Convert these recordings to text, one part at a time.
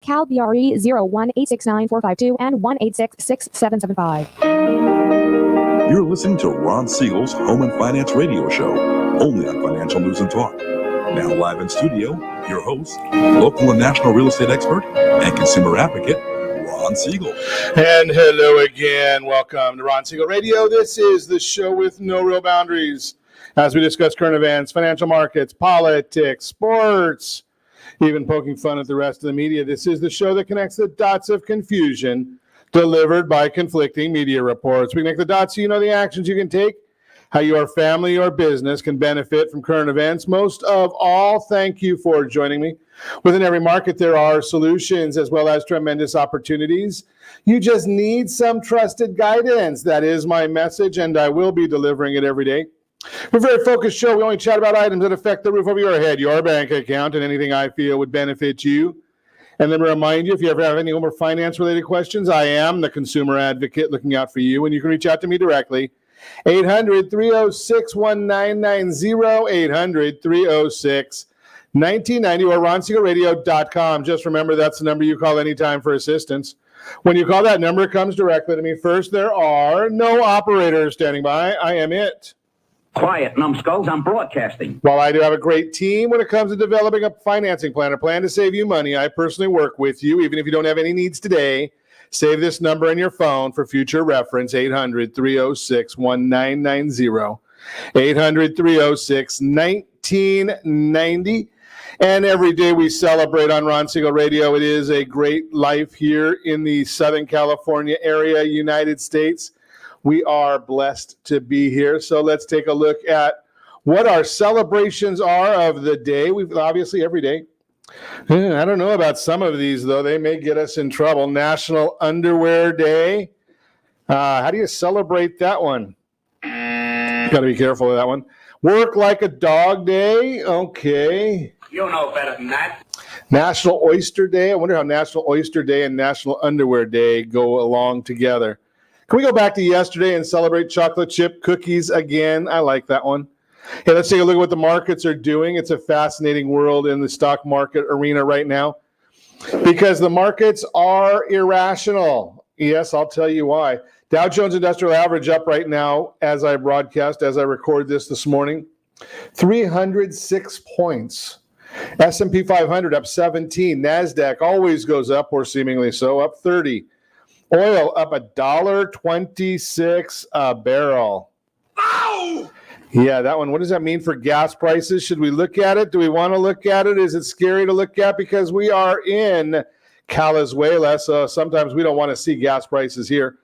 Cal BRE 01869452 and 1866775. You're listening to Ron Siegel's Home and Finance Radio Show, only on Financial News and Talk. Now live in studio, your host, local and national real estate expert and consumer advocate, Ron Siegel. And hello again. Welcome to Ron Siegel Radio. This is the show with no real boundaries as we discuss current events, financial markets, politics, sports, even poking fun at the rest of the media. This is the show that connects the dots of confusion delivered by conflicting media reports. We connect the dots so you know the actions you can take, how your family or business can benefit from current events. Most of all, thank you for joining me. Within every market, there are solutions as well as tremendous opportunities. You just need some trusted guidance. That is my message, and I will be delivering it every day. We're a very focused show. We only chat about items that affect the roof over your head, your bank account, and anything I feel would benefit you. And let me remind you, if you ever have any more finance-related questions, I am the consumer advocate looking out for you, and you can reach out to me directly. 800-306-1990, 800-306-1990, or ronsiegelradio.com. Just remember, that's the number you call anytime for assistance. When you call that number, it comes directly to me. First, there are no operators standing by. I am it. Quiet, numbskulls, I'm broadcasting. While I do have a great team when it comes to developing a financing plan or plan to save you money, I personally work with you, even if you don't have any needs today. Save this number in your phone for future reference, 800-306-1990, 800-306-1990. And every day we celebrate on Ron Siegel Radio. It is a great life here in the Southern California area, United States. We are blessed to be here. So let's take a look at what our celebrations are of the day. We've obviously every day. I don't know about some of these, though. They may get us in trouble. National Underwear Day. How do you celebrate that one? Got to be careful of that one. Work Like a Dog Day. Okay. You know better than that. National Oyster Day. I wonder how National Oyster Day and National Underwear Day go along together. Can we go back to yesterday and celebrate chocolate chip cookies again? I like that one. Hey, let's take a look at what the markets are doing. It's a fascinating world in the stock market arena right now because the markets are irrational. Yes, I'll tell you why. Dow Jones Industrial Average up right now as I broadcast, as I record this morning, 306 points. S&P 500 up 17. NASDAQ always goes up, or seemingly so, up 30. Oil up $1.26 a barrel. Ow! Yeah, that one. What does that mean for gas prices? Should we look at it? Do we want to look at it? Is it scary to look at? Because we are in Calizuela, so sometimes we don't want to see gas prices here.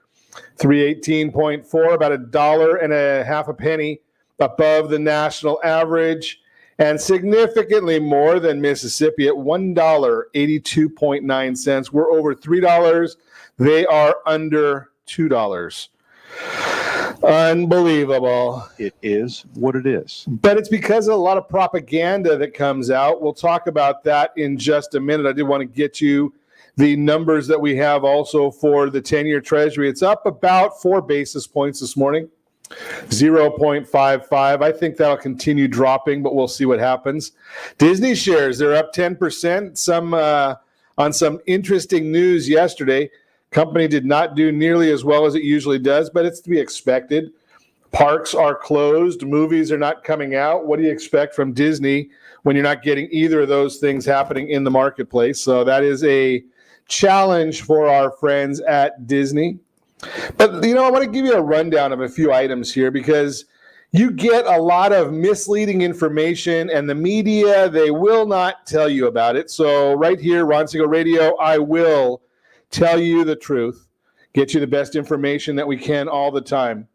318.4, about $1.50 a penny above the national average, and significantly more than Mississippi at $1.82.9. We're over $3. They are under $2. Unbelievable. It is what it is. But it's because of a lot of propaganda that comes out. We'll talk about that in just a minute. I did want to get you the numbers that we have also for the 10-year Treasury. It's up about 4 basis points this morning, 0.55. I think that'll continue dropping, but we'll see what happens. Disney shares, they're up 10%. On some interesting news yesterday. Company did not do nearly as well as it usually does, but it's to be expected. Parks are closed. Movies are not coming out. What do you expect from Disney when you're not getting either of those things happening in the marketplace? So that is a challenge for our friends at Disney. But, I want to give you a rundown of a few items here because you get a lot of misleading information, and the media, they will not tell you about it. So right here, Ron Siegel Radio, I will tell you the truth, get you the best information that we can all the time.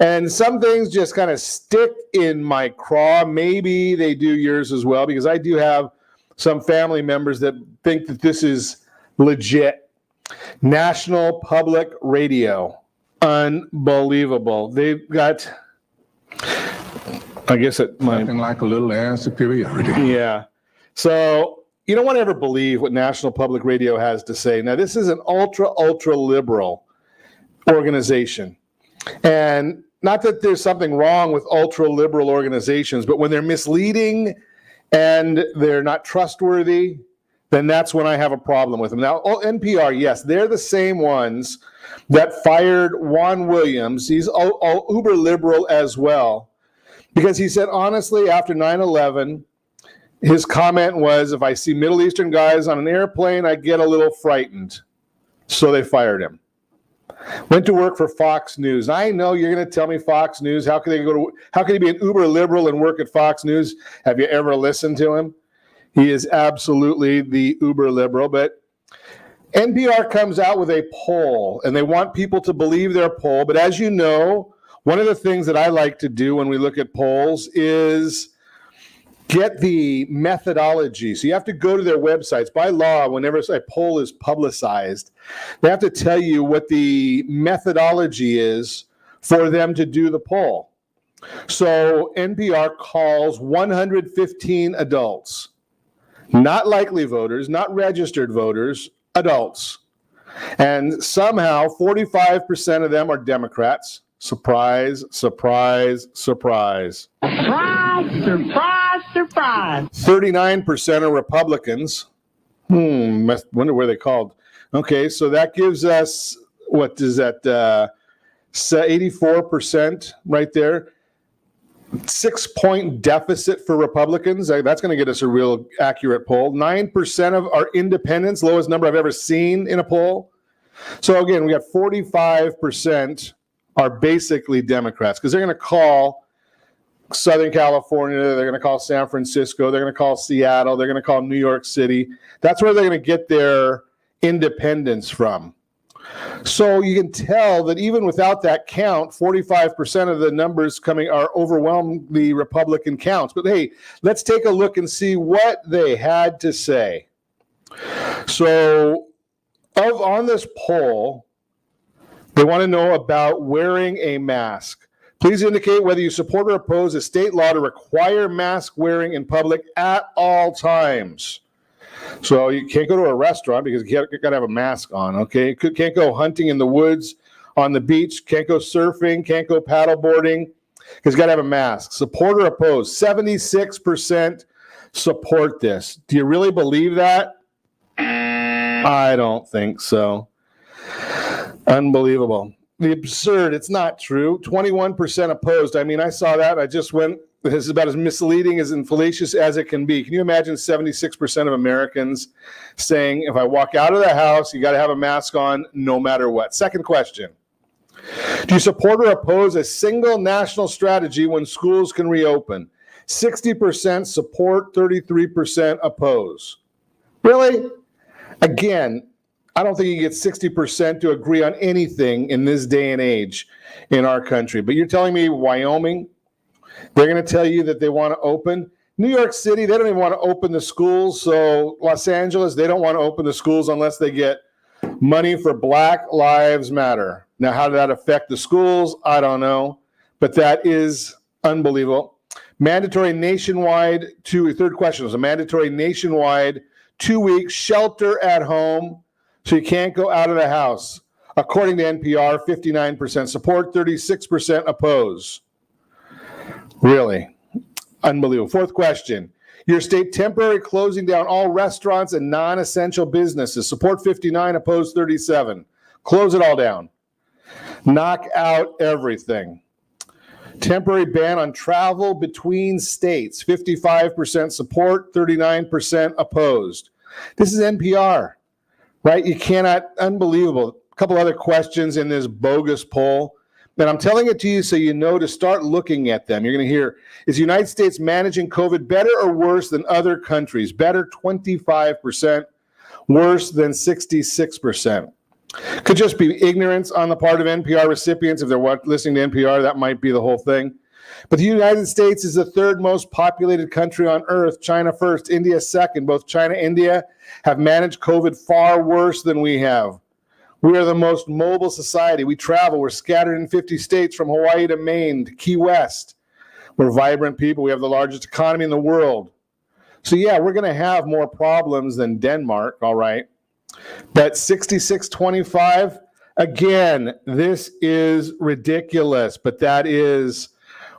And some things just kind of stick in my craw. Maybe they do yours as well, because I do have some family members that think that this is legit. National Public Radio. Unbelievable. They've got, I guess it might. Nothing like a little air superiority. Yeah. So you don't want to ever believe what National Public Radio has to say. Now, this is an ultra liberal organization. And not that there's something wrong with ultra liberal organizations, but when they're misleading and they're not trustworthy, then that's when I have a problem with them. Now, NPR, yes, they're the same ones that fired Juan Williams. He's all uber liberal as well, because he said, honestly, after 9/11, his comment was, if I see Middle Eastern guys on an airplane, I get a little frightened. So they fired him. Went to work for Fox News. I know you're going to tell me Fox News. How can he be an uber liberal and work at Fox News? Have you ever listened to him? He is absolutely the uber liberal. But NPR comes out with a poll, and they want people to believe their poll. But as you know, one of the things that I like to do when we look at polls is get the methodology. So you have to go to their websites. By law, whenever a poll is publicized, they have to tell you what the methodology is for them to do the poll. So NPR calls 115 adults, not likely voters, not registered voters, adults. And somehow 45% of them are Democrats. Surprise, surprise, surprise. Surprise, surprise, surprise. 39% are Republicans. Wonder where they called. Okay, so that gives us, what is that, 84% right there. 6-point deficit for Republicans. That's going to get us a real accurate poll. 9% of our independents, lowest number I've ever seen in a poll. So again, we got 45% are basically Democrats, because they're going to call Southern California, they're going to call San Francisco, they're going to call Seattle, they're going to call New York City. That's where they're going to get their independence from. So you can tell that even without that count, 45% of the numbers coming are overwhelmingly Republican counts. But hey, let's take a look and see what they had to say. So on this poll, they want to know about wearing a mask. Please indicate whether you support or oppose a state law to require mask wearing in public at all times. So you can't go to a restaurant because you got to have a mask on, okay? Can't go hunting in the woods, on the beach, can't go surfing, can't go paddleboarding because you got to have a mask. Support or oppose. 76% support this. Do you really believe that? I don't think so. Unbelievable. The absurd, it's not true. 21% opposed. I mean, I saw that. I just went, this is about as misleading and fallacious as it can be. Can you imagine 76% of Americans saying, if I walk out of the house, you got to have a mask on no matter what? Second question. Do you support or oppose a single national strategy when schools can reopen? 60% support, 33% oppose. Really? Again, I don't think you get 60% to agree on anything in this day and age in our country. But you're telling me Wyoming, they're going to tell you that they want to open. New York City, they don't even want to open the schools. So Los Angeles, they don't want to open the schools unless they get money for Black Lives Matter. Now, how did that affect the schools? I don't know. But that is unbelievable. Mandatory nationwide, third question was a mandatory nationwide 2-week shelter at home. So you can't go out of the house. According to NPR, 59% support, 36% oppose. Really? Unbelievable. Fourth question. Your state temporarily closing down all restaurants and non-essential businesses. Support 59, oppose 37. Close it all down. Knock out everything. Temporary ban on travel between states. 55% support, 39% opposed. This is NPR. Right? You cannot, unbelievable. A couple other questions in this bogus poll. And I'm telling it to you so you know to start looking at them. You're going to hear, is the United States managing COVID better or worse than other countries? Better, 25%. Worse than 66%. Could just be ignorance on the part of NPR recipients. If they're listening to NPR, that might be the whole thing. But the United States is the third most populated country on earth. China first, India second. Both China and India have managed COVID far worse than we have. We are the most mobile society. We travel. We're scattered in 50 states from Hawaii to Maine to Key West. We're vibrant people. We have the largest economy in the world. So yeah, we're going to have more problems than Denmark, all right. But 66-25, again, this is ridiculous. But that is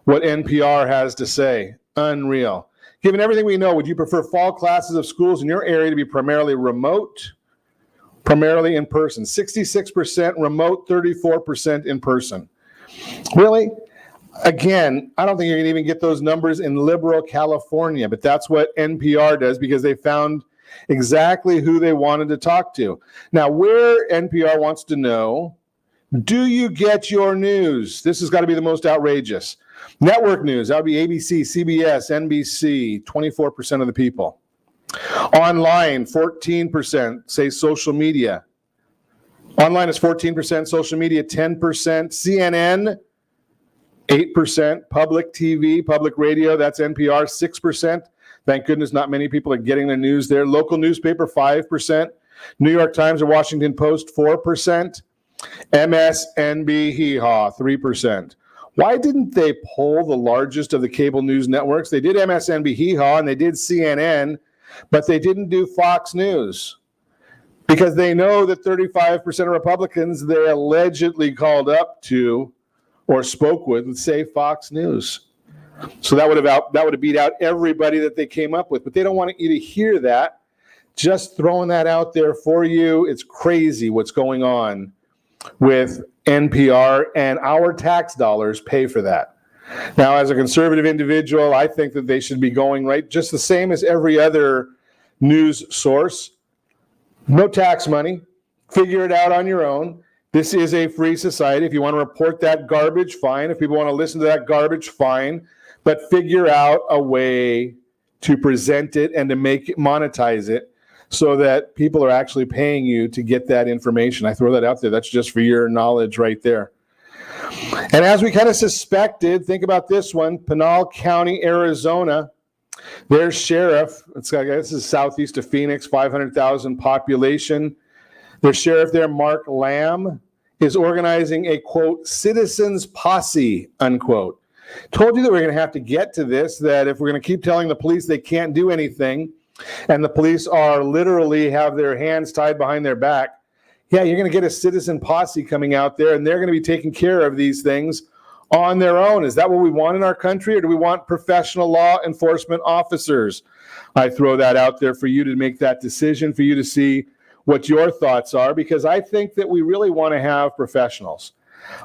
what NPR has to say. Unreal. Given everything we know, would you prefer fall classes of schools in your area to be primarily remote, primarily in person? 66% remote, 34% in person. Really? Again, I don't think you're going to even get those numbers in liberal California, but that's what NPR does because they found exactly who they wanted to talk to. Now, where NPR wants to know, do you get your news? This has got to be the most outrageous. Network news, that would be ABC, CBS, NBC, 24% of the people. Online, 14%, say social media. Online is 14%, social media, 10%. CNN, 8%. Public TV, public radio, that's NPR, 6%. Thank goodness not many people are getting the news there. Local newspaper, 5%. New York Times or Washington Post, 4%. MSNB, hee-haw, 3%. Why didn't they poll the largest of the cable news networks? They did MSNB, hee-haw, and they did CNN, but they didn't do Fox News because they know that 35% of Republicans they allegedly called up to or spoke with would say Fox News. So that would have beat out everybody that they came up with, but they don't want you to hear that. Just throwing that out there for you. It's crazy what's going on with NPR, and our tax dollars pay for that. Now, as a conservative individual, I think that they should be going right just the same as every other news source. No tax money. Figure it out on your own. This is a free society. If you want to report that garbage, fine. If people want to listen to that garbage, fine. But figure out a way to present it and to make it, monetize it, so that people are actually paying you to get that information. I throw that out there. That's just for your knowledge right there. And as we kind of suspected, think about this one, Pinal County, Arizona. Their sheriff, this is southeast of Phoenix, 500,000 population. Their sheriff there, Mark Lamb, is organizing a, quote, citizens posse, unquote. Told you that we're going to have to get to this, that if we're going to keep telling the police they can't do anything, and the police are literally have their hands tied behind their back, yeah, you're going to get a citizen posse coming out there, and they're going to be taking care of these things on their own. Is that what we want in our country, or do we want professional law enforcement officers? I throw that out there for you to make that decision, for you to see what your thoughts are, because I think that we really want to have professionals.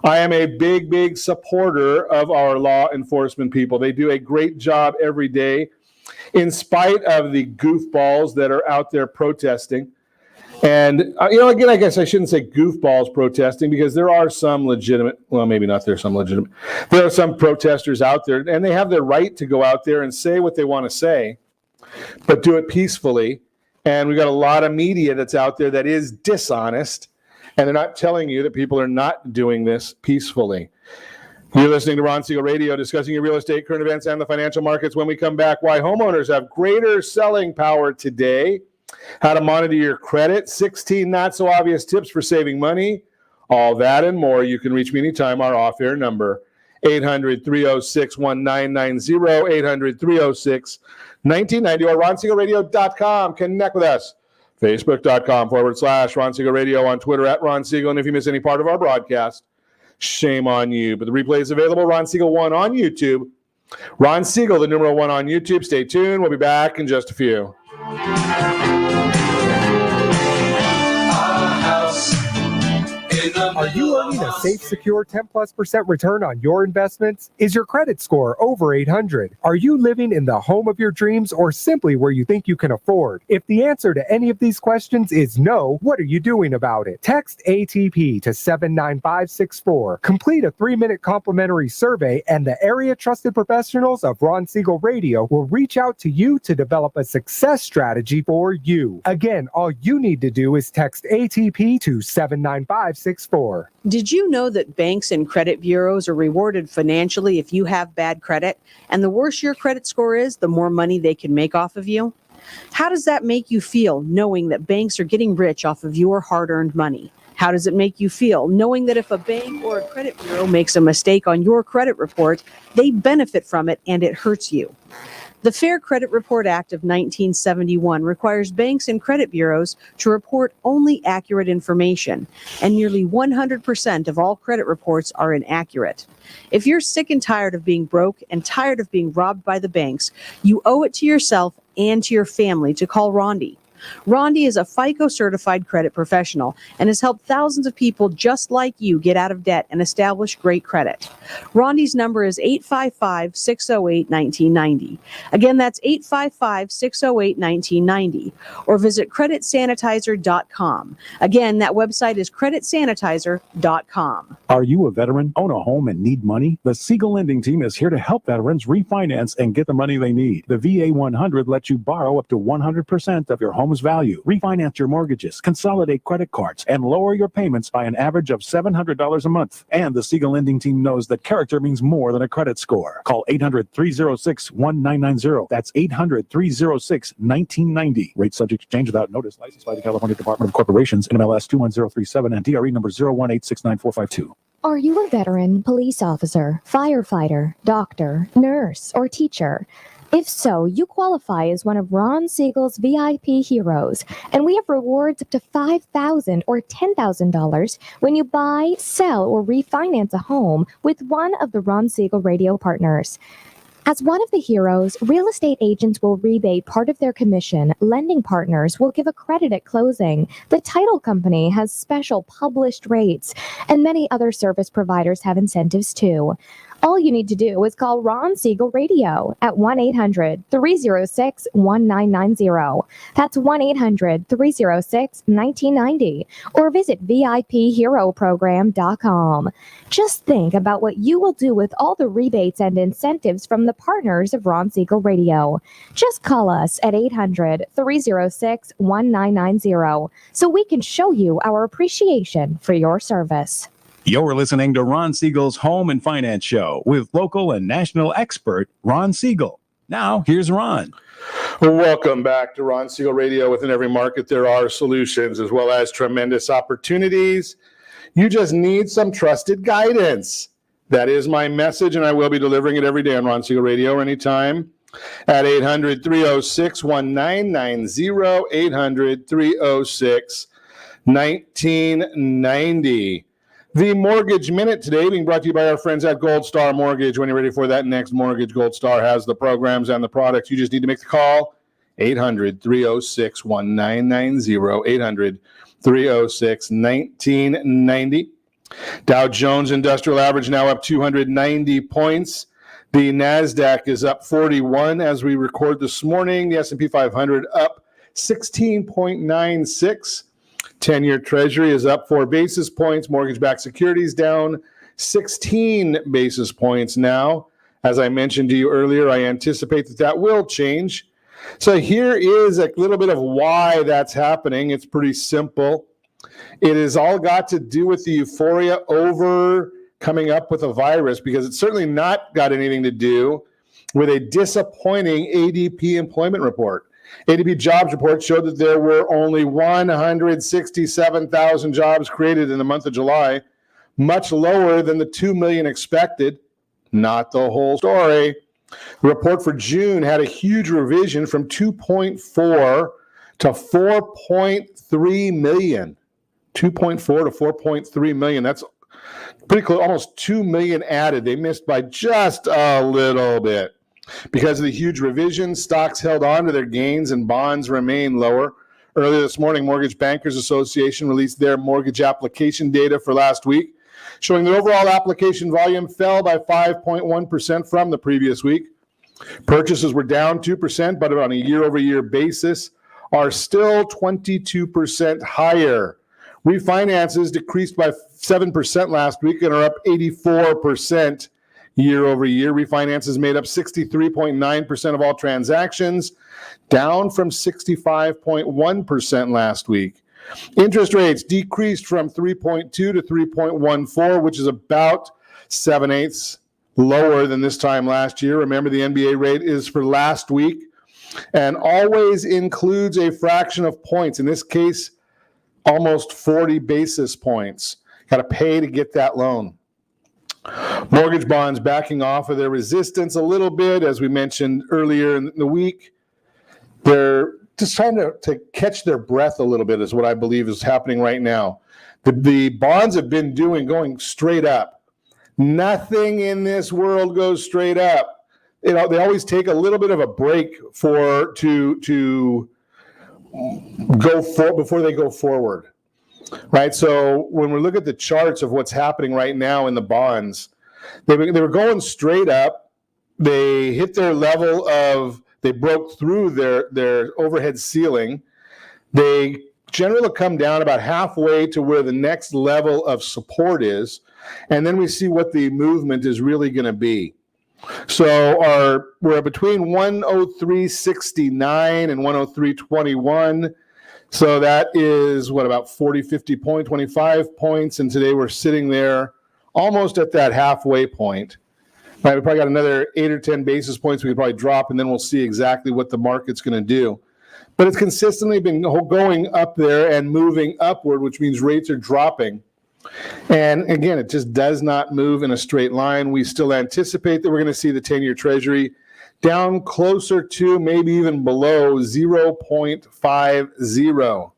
I am a big, big supporter of our law enforcement people. They do a great job every day, in spite of the goofballs that are out there protesting. And, again, I guess I shouldn't say goofballs protesting, because there are some legitimate, well, maybe not there's some legitimate, there are some protesters out there, and they have their right to go out there and say what they want to say, but do it peacefully. And we've got a lot of media that's out there that is dishonest, and they're not telling you that people are not doing this peacefully. You're listening to Ron Siegel Radio, discussing your real estate, current events, and the financial markets. When we come back, why homeowners have greater selling power today, how to monitor your credit, 16 not-so-obvious tips for saving money, all that and more. You can reach me anytime. Our off-air number, 800-306-1990, 800-306-1990, or RonSiegelRadio.com. Connect with us. Facebook.com/Ron Siegel Radio, on Twitter @Ron Siegel. And if you miss any part of our broadcast, shame on you. But the replay is available, Ron Siegel 1 on YouTube. Ron Siegel, the numeral 1 on YouTube. Stay tuned. We'll be back in just a few. Are you earning a safe, secure 10+% return on your investments? Is your credit score over 800? Are you living in the home of your dreams, or simply where you think you can afford? If the answer to any of these questions is no, what are you doing about it? Text ATP to 79564. Complete a 3-minute complimentary survey, and the area trusted professionals of Ron Siegel Radio will reach out to you to develop a success strategy for you. Again, all you need to do is text ATP to 79564. Did you know that banks and credit bureaus are rewarded financially if you have bad credit? And the worse your credit score is, the more money they can make off of you? How does that make you feel, knowing that banks are getting rich off of your hard-earned money? How does it make you feel, knowing that if a bank or a credit bureau makes a mistake on your credit report, they benefit from it and it hurts you? The Fair Credit Report Act of 1971 requires banks and credit bureaus to report only accurate information, and nearly 100% of all credit reports are inaccurate. If you're sick and tired of being broke and tired of being robbed by the banks, you owe it to yourself and to your family to call Rondi. Rondi is a Fico certified credit professional and has helped thousands of people just like you get out of debt and establish great credit. Rondi's number is 855-608-1990. Again, that's 855-608-1990. Or visit creditsanitizer.com. Again, that website is creditsanitizer.com. Are you a veteran, own a home, and need money? The Siegel Lending Team is here to help veterans refinance and get the money they need. The VA 100 lets you borrow up to 100% of your home's value, refinance your mortgages, consolidate credit cards, and lower your payments by an average of $700 a month. And the Siegel Lending Team knows that character means more than a credit score. Call 800-306-1990. That's 800-306-1990. Rate subject to change without notice. Licensed by the California Department of Corporations, NMLS 21037, and DRE number 018694552. Are you a veteran, police officer, firefighter, doctor, nurse, or teacher? If so, you qualify as one of Ron Siegel's VIP heroes, and we have rewards up to $5,000 or $10,000 when you buy, sell, or refinance a home with one of the Ron Siegel radio partners. As one of the heroes, real estate agents will rebate part of their commission, lending partners will give a credit at closing, the title company has special published rates, and many other service providers have incentives too. All you need to do is call Ron Siegel Radio at 1-800-306-1990. That's 1-800-306-1990. Or visit VIPHeroProgram.com. Just think about what you will do with all the rebates and incentives from the partners of Ron Siegel Radio. Just call us at 800-306-1990 so we can show you our appreciation for your service. You're listening to Ron Siegel's Home and Finance Show with local and national expert Ron Siegel. Now, here's Ron. Welcome back to Ron Siegel Radio. Within every market, there are solutions as well as tremendous opportunities. You just need some trusted guidance. That is my message, and I will be delivering it every day on Ron Siegel Radio anytime at 800-306-1990, 800-306-1990. The Mortgage Minute today being brought to you by our friends at Gold Star Mortgage. When you're ready for that next mortgage, Gold Star has the programs and the products. You just need to make the call, 800-306-1990, 800-306-1990. Dow Jones Industrial Average now up 290 points. The NASDAQ is up 41 as we record this morning. The S&P 500 up 16.96. 10-year Treasury is up 4 basis points. Mortgage-backed securities down 16 basis points now. As I mentioned to you earlier, I anticipate that will change. So here is a little bit of why that's happening. It's pretty simple. It has all got to do with the euphoria over coming up with a virus, because it's certainly not got anything to do with a disappointing ADP employment report. ADP jobs report showed that there were only 167,000 jobs created in the month of July, much lower than the 2 million expected. Not the whole story. The report for June had a huge revision from 2.4 to 4.3 million. 2.4 to 4.3 million. That's pretty close, almost 2 million added. They missed by just a little bit. Because of the huge revision, stocks held on to their gains and bonds remain lower. Earlier this morning, Mortgage Bankers Association released their mortgage application data for last week, showing that overall application volume fell by 5.1% from the previous week. Purchases were down 2%, but on a year-over-year basis are still 22% higher. Refinances decreased by 7% last week and are up 84% year over year. Refinances made up 63.9% of all transactions, down from 65.1% last week. Interest rates decreased from 3.2 to 3.14, which is about 7/8 lower than this time last year. Remember, the NBA rate is for last week and always includes a fraction of points. In this case, almost 40 basis points. Got to pay to get that loan. Mortgage bonds backing off of their resistance a little bit, as we mentioned earlier in the week. They're just trying to catch their breath a little bit is what I believe is happening right now. The bonds have been going straight up. Nothing in this world goes straight up. They always take a little bit of a break to go before they go forward, right? So when we look at the charts of what's happening right now in the bonds, they were going straight up. They hit their level of, they broke through their overhead ceiling. They generally come down about halfway to where the next level of support is, and then we see what the movement is really going to be. So we're between 103.69 and 103.21. So that is about 40, 50 points, 25 points. And today we're sitting there almost at that halfway point. Right, we probably got another 8 or 10 basis points we could probably drop, and then we'll see exactly what the market's going to do. But it's consistently been going up there and moving upward, which means rates are dropping. And again, it just does not move in a straight line. We still anticipate that we're going to see the 10-year Treasury down closer to, maybe even below 0.50.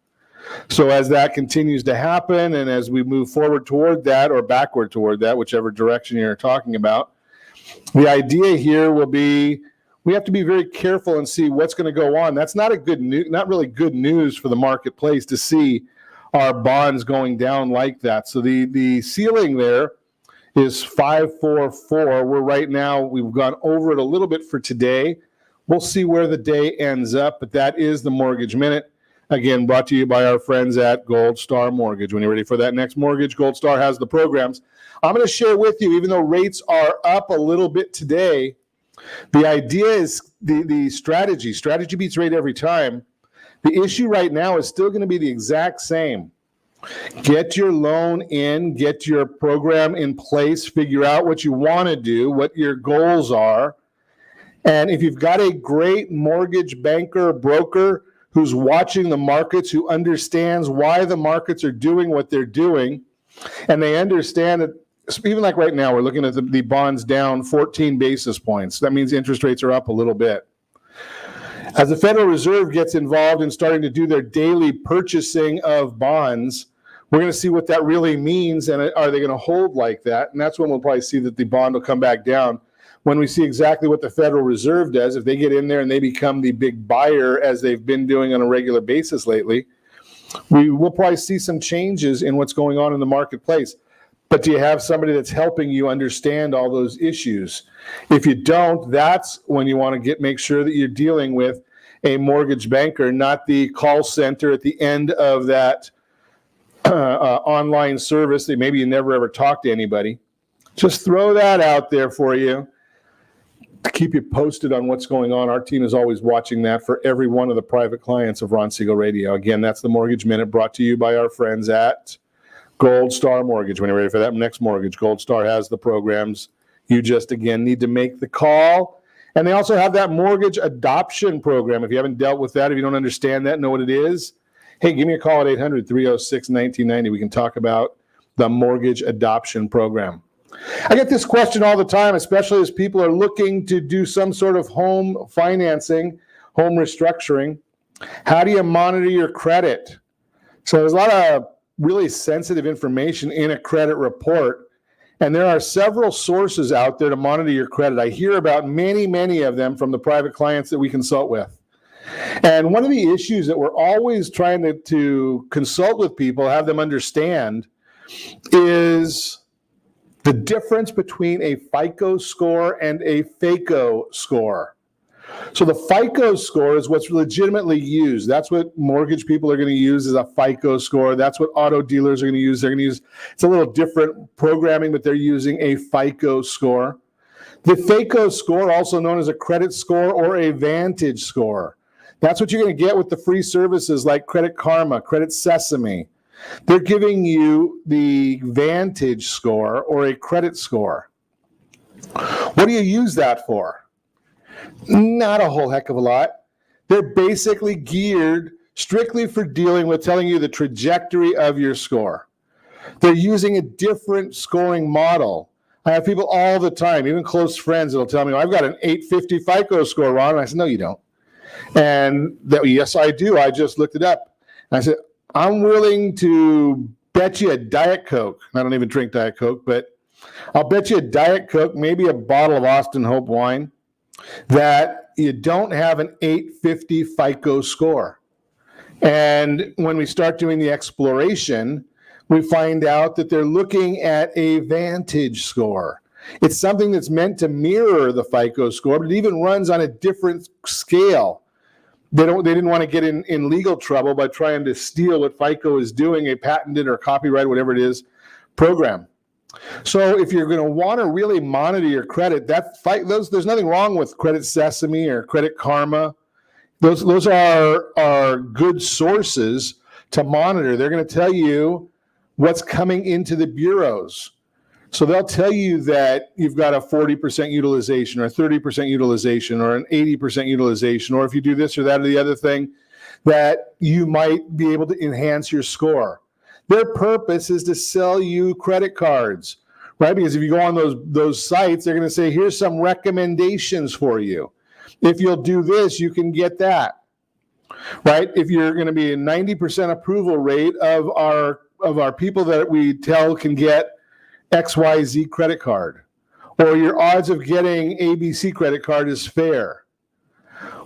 So as that continues to happen, and as we move forward toward that or backward toward that, whichever direction you're talking about, the idea here will be we have to be very careful and see what's going to go on. That's not not really good news for the marketplace to see our bonds going down like that. So the ceiling there is 544. We're right now, we've gone over it a little bit for today. We'll see where the day ends up, but that is the Mortgage Minute. Again, brought to you by our friends at Gold Star Mortgage. When you're ready for that next mortgage, Gold Star has the programs. I'm going to share with you, even though rates are up a little bit today, the idea is the strategy. Strategy beats rate every time. The issue right now is still going to be the exact same. Get your loan in, get your program in place, figure out what you want to do, what your goals are. And if you've got a great mortgage banker, broker who's watching the markets, who understands why the markets are doing what they're doing, and they understand that even like right now, we're looking at the bonds down 14 basis points. That means interest rates are up a little bit. As the Federal Reserve gets involved in starting to do their daily purchasing of bonds, we're going to see what that really means, and are they going to hold like that? And that's when we'll probably see that the bond will come back down. When we see exactly what the Federal Reserve does, if they get in there and they become the big buyer as they've been doing on a regular basis lately, we will probably see some changes in what's going on in the marketplace. But do you have somebody that's helping you understand all those issues? If you don't, that's when you want to make sure that you're dealing with a mortgage banker, not the call center at the end of that online service that maybe you never ever talk to anybody. Just throw that out there for you to keep you posted on what's going on. Our team is always watching that for every one of the private clients of Ron Siegel Radio. Again, that's the Mortgage Minute, brought to you by our friends at Gold Star Mortgage. When you're ready for that next mortgage, Gold Star has the programs. You just, again, need to make the call. And they also have that mortgage adoption program. If you haven't dealt with that, if you don't understand that, know what it is, hey, give me a call at 800-306-1990. We can talk about the mortgage adoption program. I get this question all the time, especially as people are looking to do some sort of home financing, home restructuring. How do you monitor your credit? So there's a lot of really sensitive information in a credit report, and there are several sources out there to monitor your credit. I hear about many of them from the private clients that we consult with. And one of the issues that we're always trying to consult with people, have them understand, is the difference between a FICO score and a Fakeo score. So the FICO score is what's legitimately used. That's what mortgage people are going to use, is a FICO score. That's what auto dealers are going to use. They're going to use, it's a little different programming, but they're using a FICO score. The Fakeo score, also known as a credit score or a Vantage score. That's what you're going to get with the free services like Credit Karma, Credit Sesame. They're giving you the Vantage score or a credit score. What do you use that for? Not a whole heck of a lot. They're basically geared strictly for dealing with telling you the trajectory of your score. They're using a different scoring model. I have people all the time, even close friends, that'll tell me, I've got an 850 FICO score, Ron. And I said, no, you don't. And yes, I do. I just looked it up. And I said, I'm willing to bet you a Diet Coke. I don't even drink Diet Coke, but I'll bet you a Diet Coke, maybe a bottle of Austin Hope wine, that you don't have an 850 FICO score. And when we start doing the exploration, we find out that they're looking at a Vantage score. It's something that's meant to mirror the FICO score, but it even runs on a different scale. They didn't want to get in legal trouble by trying to steal what FICO is doing, a patented or copyright, whatever it is, program. So if you're going to want to really monitor your credit, there's nothing wrong with Credit Sesame or Credit Karma. Those are good sources to monitor. They're going to tell you what's coming into the bureaus. So they'll tell you that you've got a 40% utilization or a 30% utilization or an 80% utilization, or if you do this or that or the other thing, that you might be able to enhance your score. Their purpose is to sell you credit cards, right? Because if you go on those sites, they're going to say, here's some recommendations for you. If you'll do this, you can get that, right? If you're going to be a 90% approval rate of our people that we tell can get XYZ credit card, or your odds of getting ABC credit card is fair.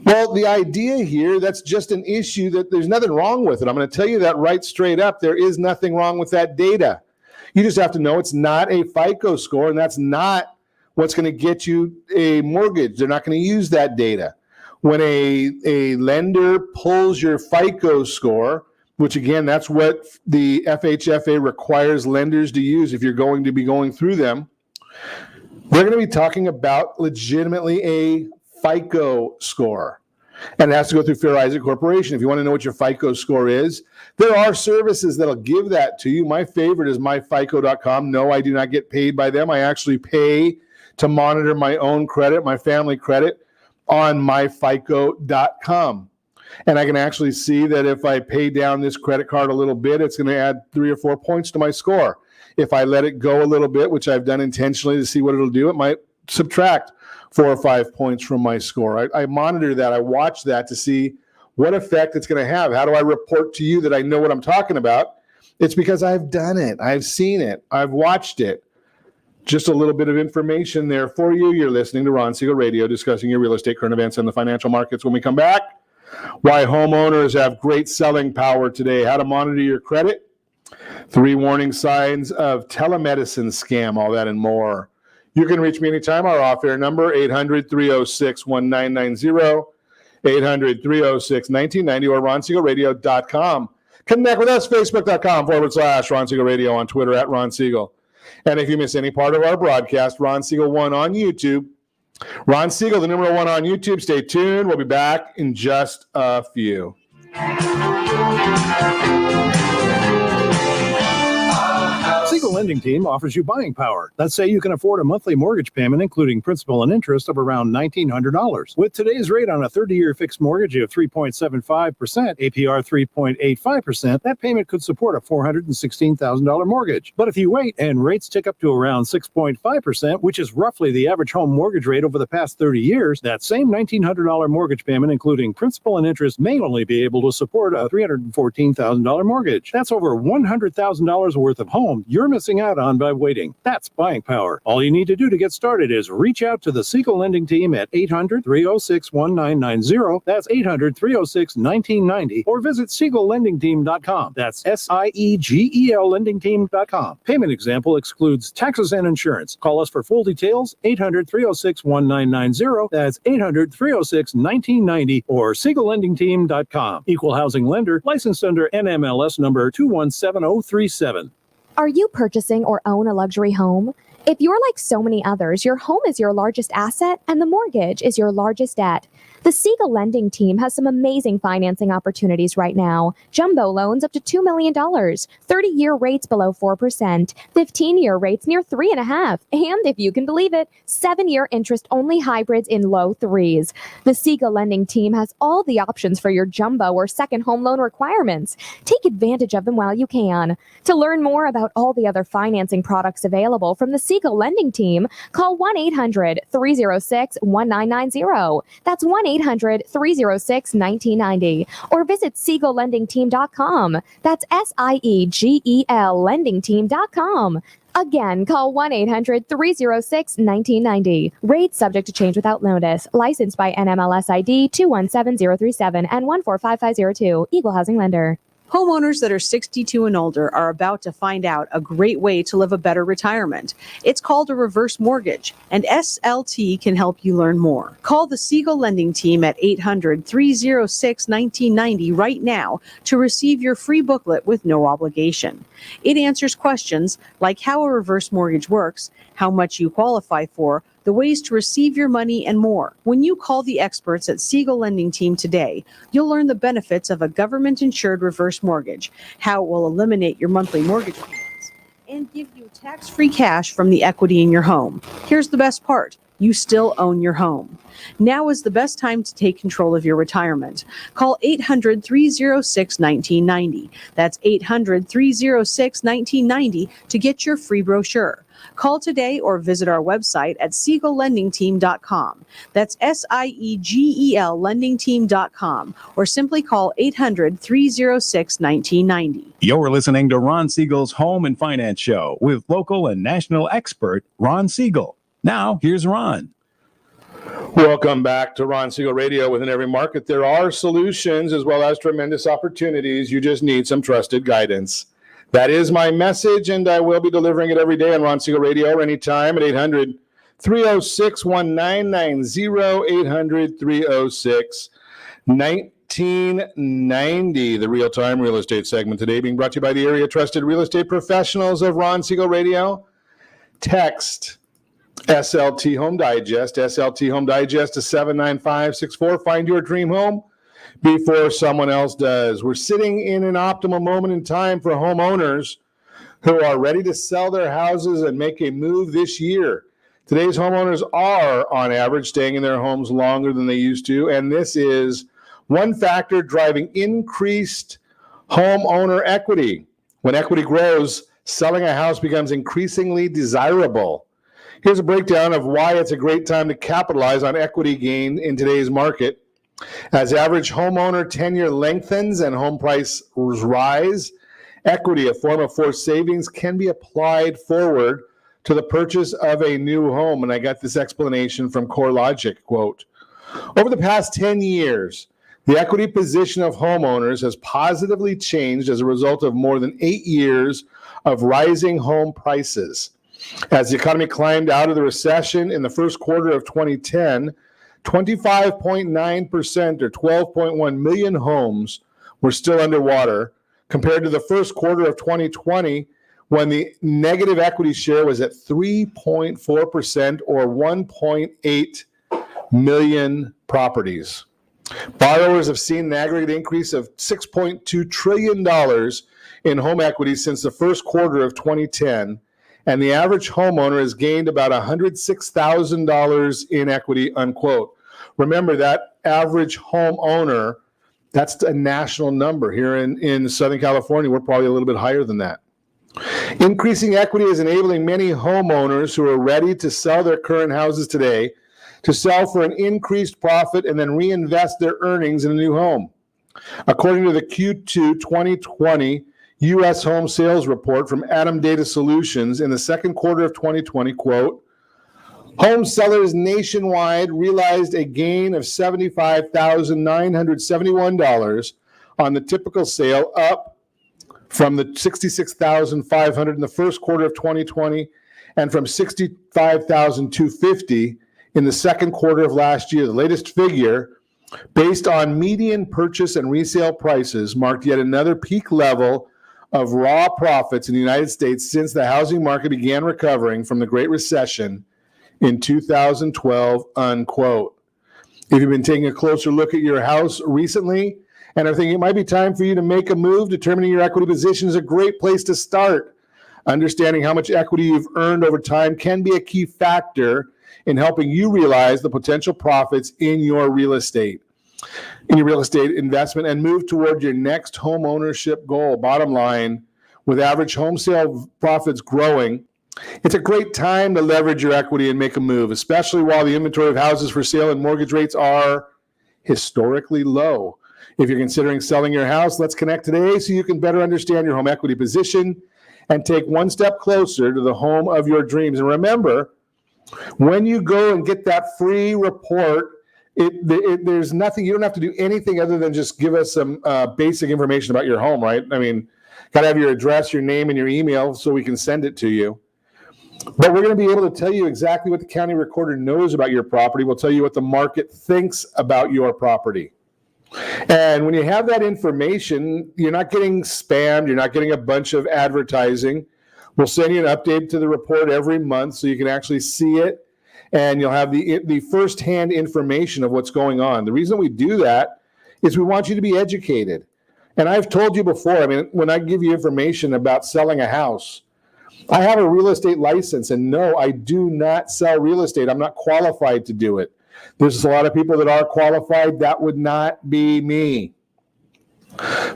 Well, the idea here, that's just an issue that there's nothing wrong with it. I'm going to tell you that right straight up. There is nothing wrong with that data. You just have to know it's not a FICO score, and that's not what's going to get you a mortgage. They're not going to use that data. When a lender pulls your FICO score, which again, that's what the FHFA requires lenders to use if you're going to be going through them, they're going to be talking about legitimately a FICO score. And it has to go through Fair Isaac Corporation. If you want to know what your FICO score is, there are services that'll give that to you. My favorite is myfico.com. No, I do not get paid by them. I actually pay to monitor my own credit, my family credit, on myfico.com. And I can actually see that if I pay down this credit card a little bit, it's going to add 3 or 4 points to my score. If I let it go a little bit, which I've done intentionally to see what it'll do, it might subtract 4 or 5 points from my score. I monitor that. I watch that to see what effect it's going to have. How do I report to you that I know what I'm talking about? It's because I've done it. I've seen it. I've watched it. Just a little bit of information there for you. You're listening to Ron Siegel Radio, discussing your real estate, current events, and the financial markets. When we come back, why homeowners have great selling power today, how to monitor your credit, 3 warning signs of telemedicine scam, all that and more. You can reach me anytime. Our off-air number, 800-306-1990, 800-306-1990, or ronsiegelradio.com. Connect with us, facebook.com/Ron Siegel Radio, on Twitter @Ron Siegel. And if you miss any part of our broadcast, Ron Siegel 1 on YouTube. Ron Siegel, the number 1 on YouTube. Stay tuned. We'll be back in just a few. Siegel Lending Team offers you buying power. Let's say you can afford a monthly mortgage payment, including principal and interest, of around $1,900. With today's rate on a 30-year fixed mortgage of 3.75%, APR 3.85%, that payment could support a $416,000 mortgage. But if you wait and rates tick up to around 6.5%, which is roughly the average home mortgage rate over the past 30 years, that same $1,900 mortgage payment, including principal and interest, may only be able to support a $314,000 mortgage. That's over $100,000 worth of home you're missing out on by waiting. That's buying power. All you need to do to get started is reach out to the Siegel Lending Team at 800-306-1990. That's 800-306-1990. Or visit SiegelLendingTeam.com. That's SIEGEL LendingTeam.com. Payment example excludes taxes and insurance. Call us for full details, 800-306-1990. That's 800-306-1990 or SiegelLendingTeam.com. Equal housing lender, licensed under NMLS number 217037. Are you purchasing or own a luxury home? If you're like so many others, your home is your largest asset and the mortgage is your largest debt. The Siegel Lending Team has some amazing financing opportunities right now. Jumbo loans up to $2 million, 30-year rates below 4%, 15-year rates near 3.5%, and if you can believe it, 7-year interest-only hybrids in low 3s. The Siegel Lending Team has all the options for your jumbo or second home loan requirements. Take advantage of them while you can. To learn more about all the other financing products available from the Siegel Siegel Lending Team, call 1-800-306-1990. That's 1-800-306-1990. Or visit SiegelLendingTeam.com. That's SIEGEL LendingTeam.com. Again, call 1-800-306-1990. Rates subject to change without notice. Licensed by NMLS ID 217037 and 145502. Equal Housing Lender. Homeowners that are 62 and older are about to find out a great way to live a better retirement. It's called a reverse mortgage, and SLT can help you learn more. Call the Siegel Lending Team at 800-306-1990 right now to receive your free booklet with no obligation. It answers questions like how a reverse mortgage works, how much you qualify for, the ways to receive your money, and more. When you call the experts at Siegel Lending Team today, you'll learn the benefits of a government-insured reverse mortgage, how it will eliminate your monthly mortgage payments, and give you tax-free cash from the equity in your home. Here's the best part. You still own your home. Now is the best time to take control of your retirement. Call 800-306-1990. That's 800-306-1990 to get your free brochure. Call today or visit our website at SiegelLendingTeam.com. That's SIEGEL LendingTeam.com, or simply call 800-306-1990. You're listening to Ron Siegel's Home and Finance Show with local and national expert Ron Siegel. Now, here's Ron. Welcome back to Ron Siegel Radio. Within every market, there are solutions as well as tremendous opportunities. You just need some trusted guidance. That is my message, and I will be delivering it every day on Ron Siegel Radio anytime at 800-306-1990, 800-306-1990, the real-time real estate segment today being brought to you by the area trusted real estate professionals of Ron Siegel Radio. Text SLT Home Digest, SLT Home Digest to 79564. Find your dream home before someone else does. We're sitting in an optimal moment in time for homeowners who are ready to sell their houses and make a move this year. Today's homeowners are, on average, staying in their homes longer than they used to, and this is one factor driving increased homeowner equity. When equity grows, selling a house becomes increasingly desirable. Here's a breakdown of why it's a great time to capitalize on equity gain in today's market. As average homeowner tenure lengthens and home prices rise, equity, a form of forced savings, can be applied forward to the purchase of a new home. And I got this explanation from CoreLogic, quote, over the past 10 years, the equity position of homeowners has positively changed as a result of more than 8 years of rising home prices. As the economy climbed out of the recession in the first quarter of 2010, 25.9% or 12.1 million homes were still underwater compared to the first quarter of 2020 when the negative equity share was at 3.4% or 1.8 million properties. Borrowers have seen an aggregate increase of $6.2 trillion in home equity since the first quarter of 2010, and the average homeowner has gained about $106,000 in equity, unquote. Remember, that average homeowner, that's a national number. Here in Southern California, we're probably a little bit higher than that. Increasing equity is enabling many homeowners who are ready to sell their current houses today to sell for an increased profit and then reinvest their earnings in a new home. According to the Q2 2020 U.S. Home Sales Report from Adam Data Solutions, in the second quarter of 2020, quote, home sellers nationwide realized a gain of $75,971 on the typical sale, up from the $66,500 in the first quarter of 2020 and from $65,250 in the second quarter of last year. The latest figure, based on median purchase and resale prices, marked yet another peak level of raw profits in the United States since the housing market began recovering from the Great Recession in 2012, unquote. If you've been taking a closer look at your house recently and are thinking it might be time for you to make a move, determining your equity position is a great place to start. Understanding how much equity you've earned over time can be a key factor in helping you realize the potential profits in your real estate investment and move toward your next home ownership goal. Bottom line, with average home sale profits growing, It's a great time to leverage your equity and make a move, especially while the inventory of houses for sale and mortgage rates are historically low. If you're considering selling your house, let's connect today so you can better understand your home equity position and take one step closer to the home of your dreams. And remember, when you go and get that free report, there's nothing, you don't have to do anything other than just give us some basic information about your home, right? I mean, got to have your address, your name, and your email so we can send it to you. But we're going to be able to tell you exactly what the county recorder knows about your property. We'll tell you what the market thinks about your property. And when you have that information, you're not getting spammed. You're not getting a bunch of advertising. We'll send you an update to the report every month so you can actually see it. And you'll have the firsthand information of what's going on. The reason we do that is we want you to be educated. And I've told you before, I mean, when I give you information about selling a house, I have a real estate license, and no, I do not sell real estate. I'm not qualified to do it. There's a lot of people that are qualified. That would not be me.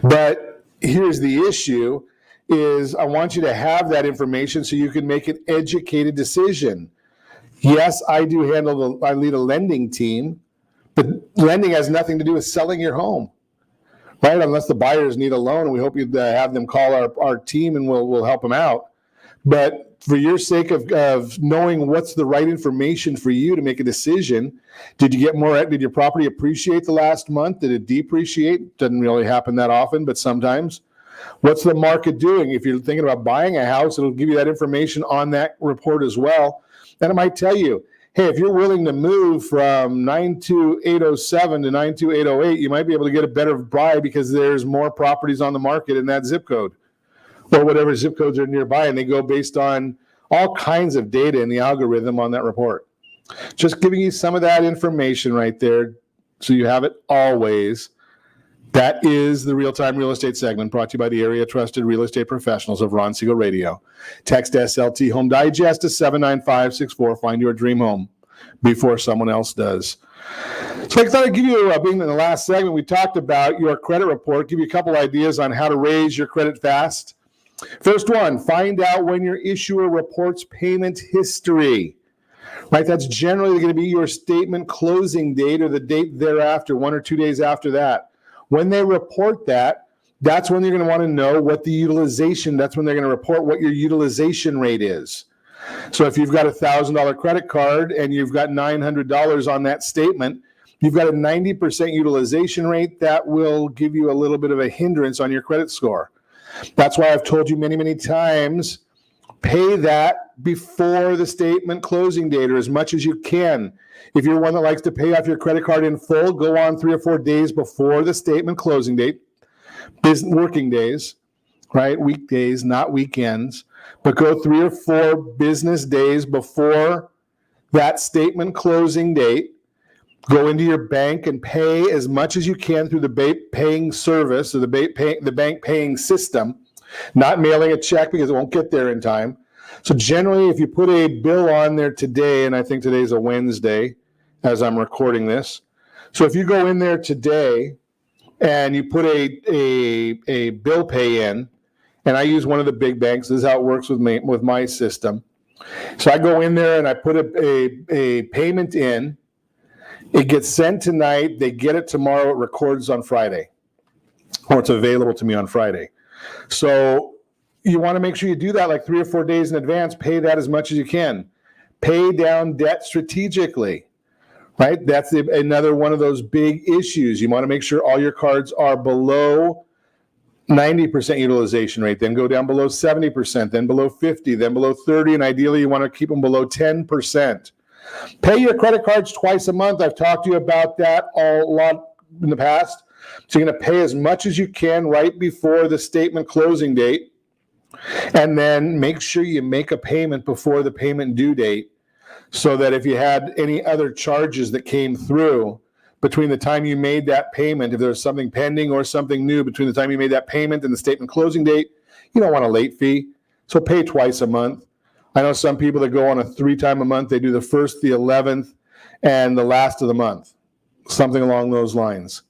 But here's the issue is I want you to have that information so you can make an educated decision. Yes, I do I lead a lending team, but lending has nothing to do with selling your home, right? Unless the buyers need a loan, and we hope you have them call our team and we'll help them out. But for your sake of knowing what's the right information for you to make a decision, did your property appreciate the last month? Did it depreciate? Doesn't really happen that often, but sometimes. What's the market doing? If you're thinking about buying a house, it'll give you that information on that report as well. And it might tell you, hey, if you're willing to move from 92807 to 92808, you might be able to get a better buy because there's more properties on the market in that zip code, or whatever zip codes are nearby, and they go based on all kinds of data in the algorithm on that report. Just giving you some of that information right there so you have it always. That is the Real-Time Real Estate segment brought to you by the area trusted real estate professionals of Ron Siegel Radio. Text SLT Home Digest to 79564. Find your dream home before someone else does. So I thought I'd give you, being in the last segment, we talked about your credit report, give you a couple ideas on how to raise your credit fast. First one, find out when your issuer reports payment history. Right, that's generally going to be your statement closing date or the date thereafter, 1 or 2 days after that. When they report that, that's when you're going to want to know what the utilization, that's when they're going to report what your utilization rate is. So if you've got a $1,000 credit card and you've got $900 on that statement, you've got a 90% utilization rate. That will give you a little bit of a hindrance on your credit score. That's why I've told you many, many times, pay that before the statement closing date or as much as you can. If you're one that likes to pay off your credit card in full, go on 3 or 4 days before the statement closing date. Working days, right? Weekdays, not weekends. But go 3 or 4 business days before that statement closing date. Go into your bank and pay as much as you can through the bank paying service or the bank paying system, not mailing a check because it won't get there in time. So generally, if you put a bill on there today, and I think today's a Wednesday as I'm recording this. So if you go in there today and you put a bill pay in, and I use one of the big banks, this is how it works with my system. So I go in there and I put a payment in. It gets sent tonight. They get it tomorrow. It records on Friday, or it's available to me on Friday. So you want to make sure you do that like 3 or 4 days in advance. Pay that as much as you can. Pay down debt strategically, right? That's another one of those big issues. You want to make sure all your cards are below 90% utilization rate, then go down below 70%, then below 50, then below 30, and ideally you want to keep them below 10%. Pay your credit cards twice a month. I've talked to you about that a lot in the past. So you're going to pay as much as you can right before the statement closing date, and then make sure you make a payment before the payment due date so that if you had any other charges that came through between the time you made that payment, if there's something pending or something new between the time you made that payment and the statement closing date, you don't want a late fee. So pay twice a month. I know some people that go on a 3 time a month. They do the 1st, the 11th, and the last of the month, something along those lines.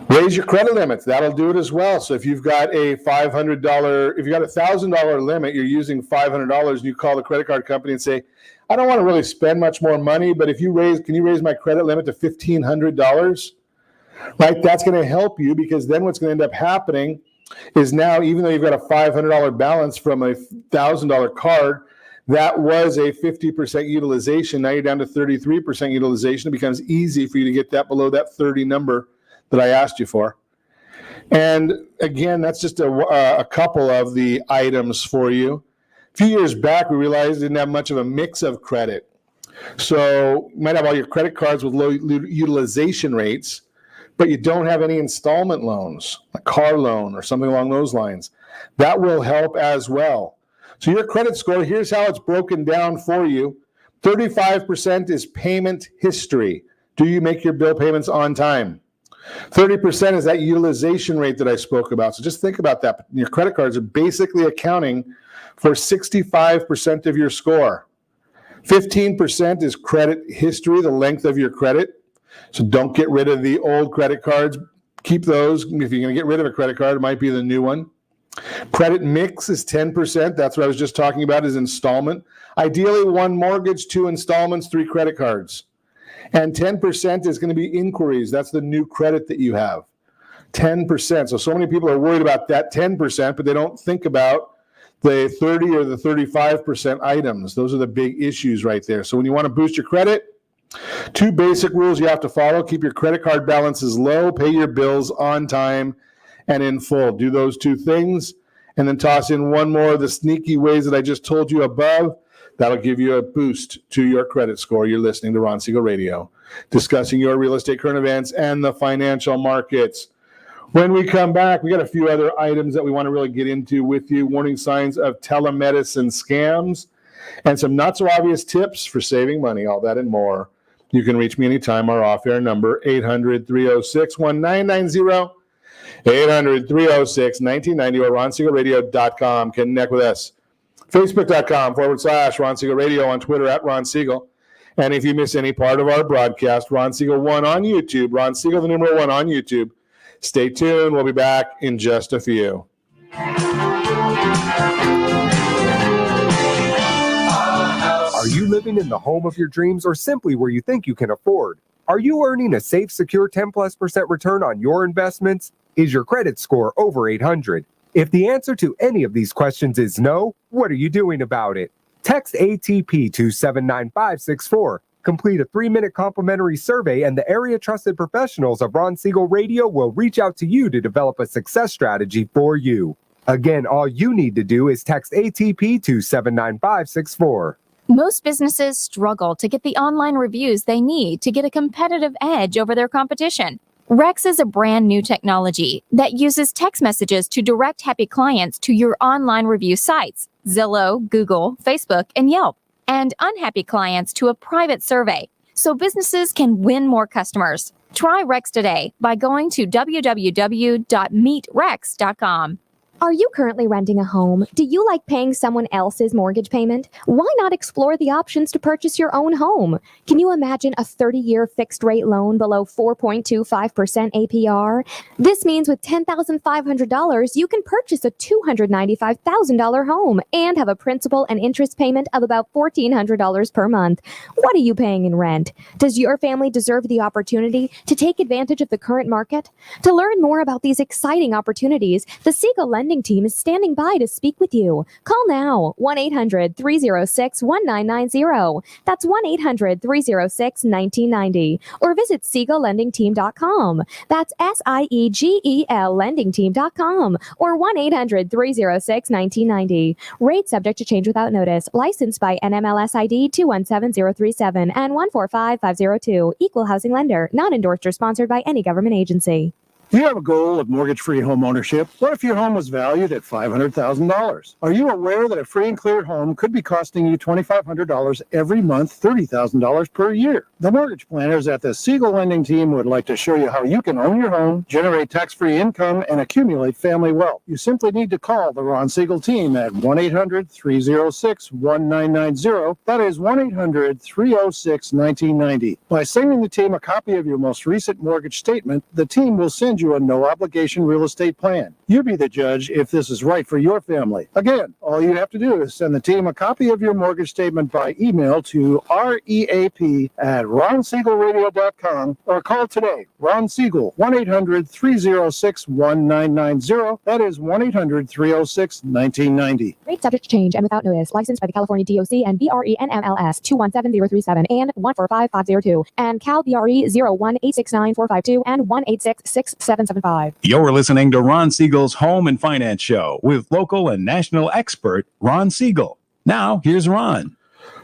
Raise your credit limits. That'll do it as well. So if you've got a $500, if you've got a $1,000 limit, you're using $500, and you call the credit card company and say, I don't want to really spend much more money, but can you raise my credit limit to $1,500? Right? That's going to help you, because then what's going to end up happening is now, even though you've got a $500 balance from a $1,000 card, that was a 50% utilization. Now you're down to 33% utilization. It becomes easy for you to get that below that 30 number that I asked you for. And again, that's just a couple of the items for you. A few years back, we realized we didn't have much of a mix of credit. So you might have all your credit cards with low utilization rates, but you don't have any installment loans, a car loan or something along those lines. That will help as well. So your credit score, here's how it's broken down for you. 35% is payment history. Do you make your bill payments on time? 30% is that utilization rate that I spoke about. So just think about that. Your credit cards are basically accounting for 65% of your score. 15% is credit history, the length of your credit. So don't get rid of the old credit cards. Keep those. If you're going to get rid of a credit card, it might be the new one. Credit mix is 10%. That's what I was just talking about, is installment. Ideally, 1 mortgage, 2 installments, 3 credit cards. And 10% is going to be inquiries. That's the new credit that you have. 10%. So many people are worried about that 10%, but they don't think about the 30 or the 35% items. Those are the big issues right there. So when you want to boost your credit, 2 basic rules you have to follow. Keep your credit card balances low, pay your bills on time and in full. Do those 2 things, and then toss in 1 more of the sneaky ways that I just told you above. That'll give you a boost to your credit score. You're listening to Ron Siegel Radio, discussing your real estate current events and the financial markets. When we come back, we got a few other items that we want to really get into with you. Warning signs of telemedicine scams and some not so obvious tips for saving money, all that and more. You can reach me anytime. Our off-air number, 800-306-1990, 800-306-1990, or RonSiegelRadio.com. Connect with us. Facebook.com/Ron Siegel Radio, on Twitter @Ron Siegel. And if you miss any part of our broadcast, Ron Siegel 1 on YouTube, Ron Siegel, the numeral 1 on YouTube. Stay tuned. We'll be back in just a few. Are you living in the home of your dreams, or simply where you think you can afford? Are you earning a safe, secure 10+% return on your investments? Is your credit score over 800? If the answer to any of these questions is no, what are you doing about it? Text ATP to 79564. Complete a 3-minute complimentary survey, and the area trusted professionals of Ron Siegel Radio will reach out to you to develop a success strategy for you. Again, all you need to do is text ATP to 79564. Most businesses struggle to get the online reviews they need to get a competitive edge over their competition. Rex is a brand new technology that uses text messages to direct happy clients to your online review sites, Zillow, Google, Facebook, and Yelp, and unhappy clients to a private survey, so businesses can win more customers. Try Rex today by going to www.meetrex.com. Are you currently renting a home? Do you like paying someone else's mortgage payment? Why not explore the options to purchase your own home? Can you imagine a 30-year fixed-rate loan below 4.25% APR? This means with $10,500, you can purchase a $295,000 home and have a principal and interest payment of about $1,400 per month. What are you paying in rent? Does your family deserve the opportunity to take advantage of the current market? To learn more about these exciting opportunities, the Siegel Lending team is standing by to speak with you. Call now, 1-800-306-1990. That's 1-800-306-1990. Or visit SiegelLendingTeam.com. That's SIEGEL LendingTeam.com. Or 1-800-306-1990. Rate subject to change without notice. Licensed by NMLS ID 217037 and 145502. Equal housing lender. Not endorsed or sponsored by any government agency. Do you have a goal of mortgage-free home ownership? What if your home was valued at $500,000? Are you aware that a free and clear home could be costing you $2,500 every month, $30,000 per year? The mortgage planners at the Siegel Lending Team would like to show you how you can own your home, generate tax-free income, and accumulate family wealth. You simply need to call the Ron Siegel Team at 1-800-306-1990. That is 1-800-306-1990. By sending the team a copy of your most recent mortgage statement, the team will send find you a no-obligation real estate plan. You be the judge if this is right for your family. Again, all you have to do is send the team a copy of your mortgage statement by email to reap@ronsiegelradio.com or call today. Ron Siegel, 1-800-306-1990. That is 1-800-306-1990. Rate subject to change and without notice. Licensed by the California DOC and BRENMLS 217037 and 145502 and Cal BRE 01869452 and 1866775. You're listening to Ron Siegel's Home and Finance Show with local and national expert Ron Siegel. Now, here's Ron.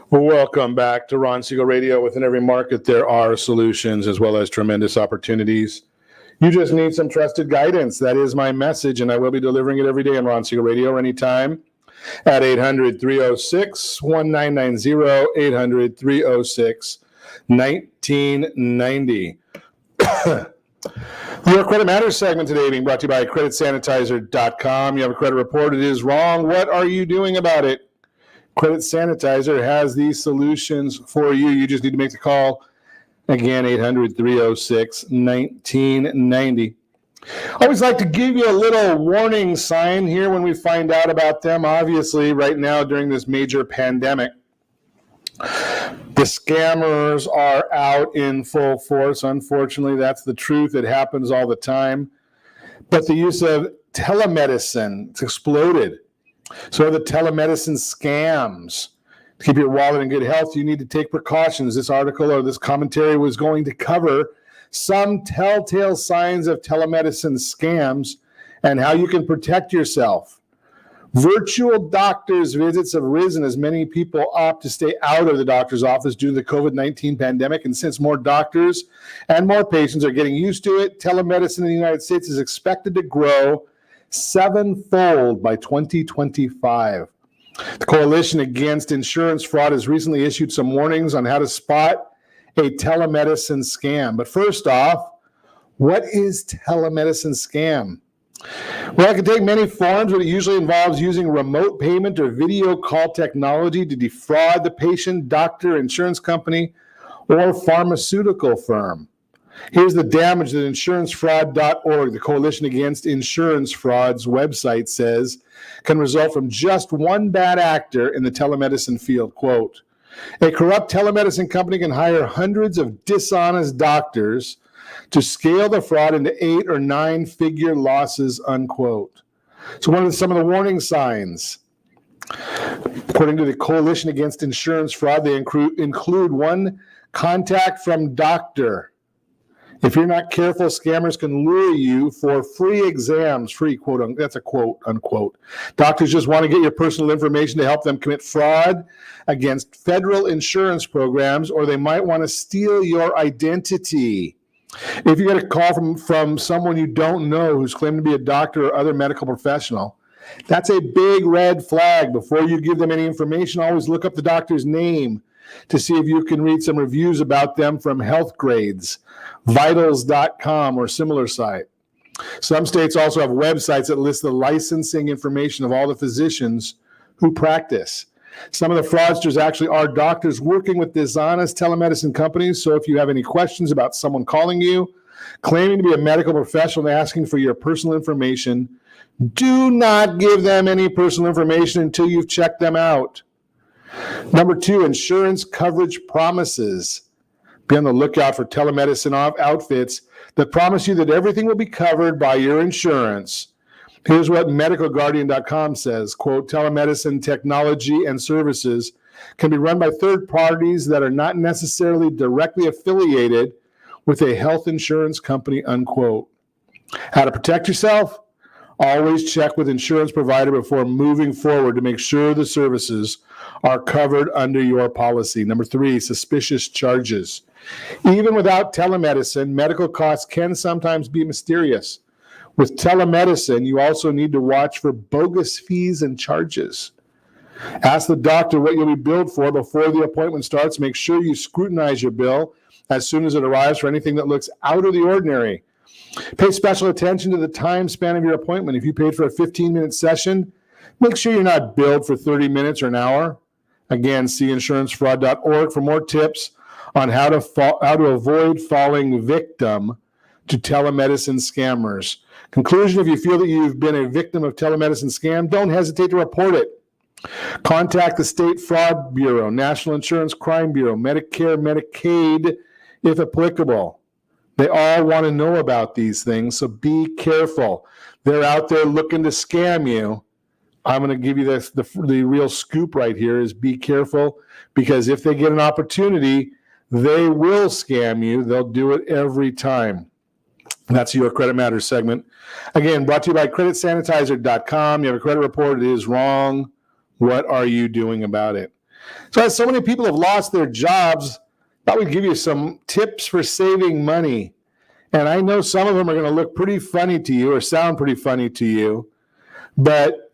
Welcome back to Ron Siegel Radio. Within every market, there are solutions as well as tremendous opportunities. You just need some trusted guidance. That is my message, and I will be delivering it every day on Ron Siegel Radio anytime at 800-306-1990, 800-306-1990. Your Credit Matters segment today being brought to you by CreditSanitizer.com. You have a credit report. It is wrong. What are you doing about it? Credit Sanitizer has these solutions for you. You just need to make the call. Again, 800-306-1990. I always like to give you a little warning sign here when we find out about them. Obviously, right now during this major pandemic, the scammers are out in full force. Unfortunately, that's the truth. It happens all the time. But the use of telemedicine, it's exploded. So the telemedicine scams. To keep your wallet in good health, you need to take precautions. This article or this commentary was going to cover some telltale signs of telemedicine scams and how you can protect yourself. Virtual doctors' visits have risen as many people opt to stay out of the doctor's office due to the COVID-19 pandemic. And since more doctors and more patients are getting used to it, telemedicine in the United States is expected to grow 7-fold by 2025. The Coalition Against Insurance Fraud has recently issued some warnings on how to spot a telemedicine scam. But first off, what is telemedicine scam? Well, it can take many forms, but it usually involves using remote payment or video call technology to defraud the patient, doctor, insurance company, or pharmaceutical firm. Here's the damage that insurancefraud.org, the Coalition Against Insurance Fraud's website, says can result from just one bad actor in the telemedicine field. Quote, a corrupt telemedicine company can hire hundreds of dishonest doctors to scale the fraud into 8 or 9-figure losses, unquote. So what are some of the warning signs? According to the Coalition Against Insurance Fraud, they include one, contact from doctor. If you're not careful, scammers can lure you for free exams, free quote, that's a quote, unquote. Doctors just want to get your personal information to help them commit fraud against federal insurance programs, or they might want to steal your identity. If you get a call from someone you don't know who's claiming to be a doctor or other medical professional, that's a big red flag. Before you give them any information, always look up the doctor's name to see if you can read some reviews about them from Health Grades, Vitals.com, or similar site. Some states also have websites that list the licensing information of all the physicians who practice. Some of the fraudsters actually are doctors working with dishonest telemedicine companies. So if you have any questions about someone calling you, claiming to be a medical professional and asking for your personal information, do not give them any personal information until you've checked them out. Number 2, insurance coverage promises. Be on the lookout for telemedicine outfits that promise you that everything will be covered by your insurance. Here's what medicalguardian.com says, quote, telemedicine technology and services can be run by third parties that are not necessarily directly affiliated with a health insurance company, unquote. How to protect yourself? Always check with insurance provider before moving forward to make sure the services are covered under your policy. Number 3, suspicious charges. Even without telemedicine, medical costs can sometimes be mysterious. With telemedicine, you also need to watch for bogus fees and charges. Ask the doctor what you'll be billed for before the appointment starts. Make sure you scrutinize your bill as soon as it arrives for anything that looks out of the ordinary. Pay special attention to the time span of your appointment. If you paid for a 15-minute session, make sure you're not billed for 30 minutes or an hour. Again, see insurancefraud.org for more tips on how to avoid falling victim to telemedicine scammers. Conclusion: if you feel that you've been a victim of telemedicine scam, don't hesitate to report it. Contact the State Fraud Bureau, National Insurance Crime Bureau, Medicare, Medicaid, if applicable. They all want to know about these things, so be careful. They're out there looking to scam you. I'm going to give you the real scoop right here is be careful, because if they get an opportunity, they will scam you. They'll do it every time. That's your Credit Matters segment. Again, brought to you by creditsanitizer.com. You have a credit report. It is wrong. What are you doing about it? So as so many people have lost their jobs, I thought we'd give you some tips for saving money. And I know some of them are going to look pretty funny to you or sound pretty funny to you, but